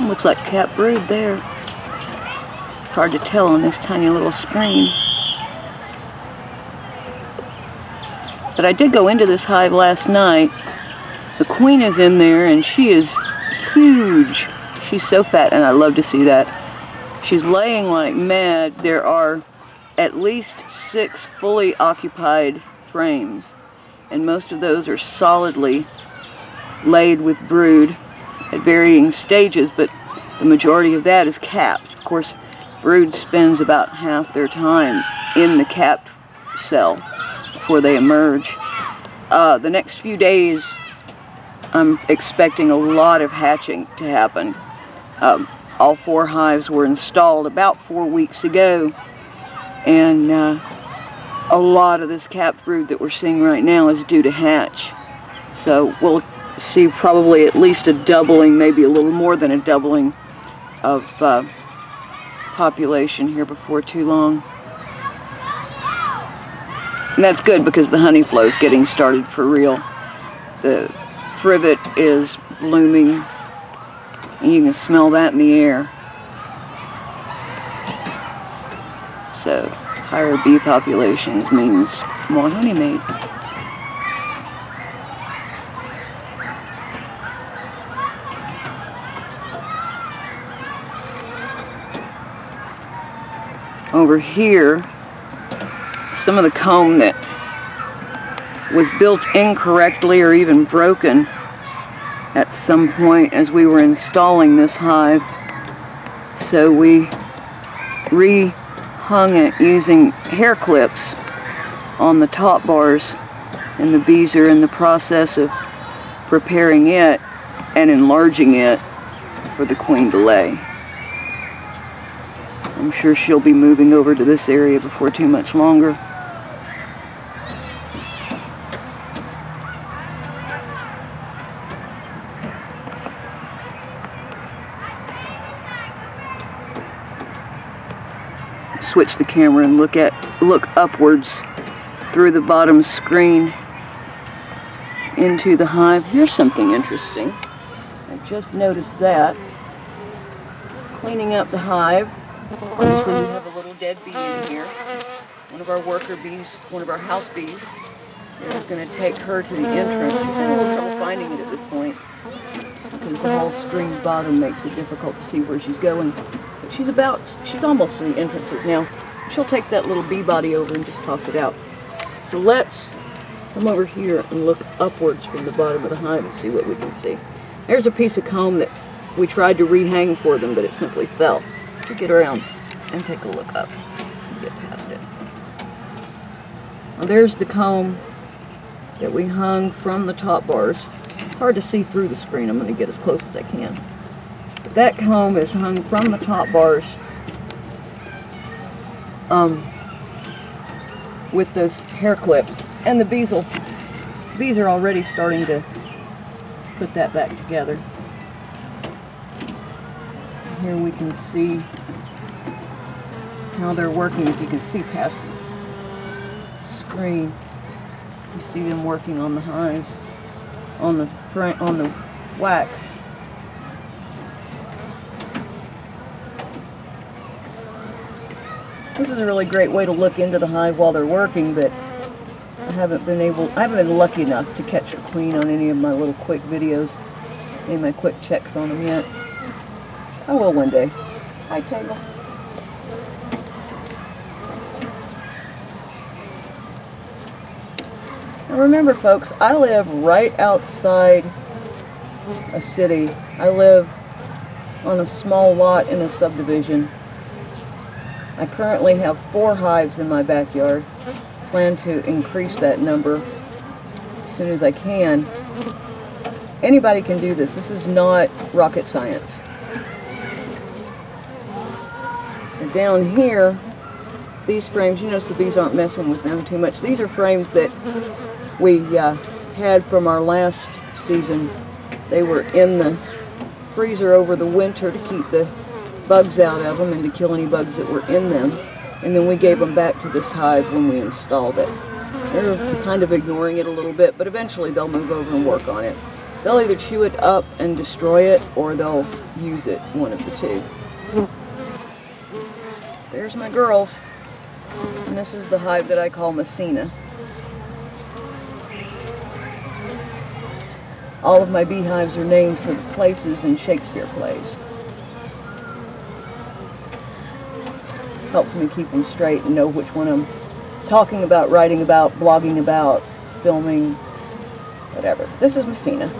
Looks like cap brood there. It's hard to tell on this tiny little screen. But I did go into this hive last night. The queen is in there and she is huge. She's so fat and I love to see that. She's laying like mad. There are at least 6 fully occupied frames, and most of those are solidly laid with brood at varying stages, but the majority of that is capped. Of course, brood spends about half their time in the capped cell before they emerge. The next few days, I'm expecting a lot of hatching to happen. All 4 hives were installed about 4 weeks ago, and a lot of this capped brood that we're seeing right now is due to hatch. So we'll see probably at least a doubling, maybe a little more than a doubling of population here before too long. And that's good because the honey flow is getting started for real. The privet is blooming, and you can smell that in the air. So higher bee populations means more honey made. Over here, some of the comb that was built incorrectly or even broken at some point as we were installing this hive. So we rehung it using hair clips on the top bars, and the bees are in the process of preparing it and enlarging it for the queen to lay. I'm sure she'll be moving over to this area before too much longer. Switch the camera and look upwards through the bottom screen into the hive. Here's something interesting. I just noticed that. Cleaning up the hive. Obviously we have a little dead bee in here. One of our worker bees, one of our house bees. We're going to take her to the entrance. She's having a little trouble finding it at this point because the whole screen bottom makes it difficult to see where she's going. But she's almost to the entrance now. She'll take that little bee body over and just toss it out. So let's come over here and look upwards from the bottom of the hive and see what we can see. There's a piece of comb that we tried to rehang for them, but it simply fell. To get around and take a look up and get past it. Well, there's the comb that we hung from the top bars. It's hard to see through the screen. I'm going to get as close as I can. But that comb is hung from the top bars with those hair clips, and the bees are already starting to put that back together. Here we can see how they're working. If you can see past the screen, you see them working on the hives, on the front, on the wax. This is a really great way to look into the hive while they're working, but I haven't been lucky enough to catch the queen on any of my little quick videos, any of my quick checks on them yet. I will one day. Hi, Tangle. Now remember, folks, I live right outside a city. I live on a small lot in a subdivision. I currently have 4 hives in my backyard. Plan to increase that number as soon as I can. Anybody can do this. This is not rocket science. And down here, these frames, you notice the bees aren't messing with them too much. These are frames that we had from our last season. They were in the freezer over the winter to keep the bugs out of them and to kill any bugs that were in them. And then we gave them back to this hive when we installed it. They're kind of ignoring it a little bit, but eventually they'll move over and work on it. They'll either chew it up and destroy it, or they'll use it, one of the two. There's my girls. And this is the hive that I call Messina. All of my beehives are named for places in Shakespeare plays. Helps me keep them straight and know which one I'm talking about, writing about, blogging about, filming, whatever. This is Messina.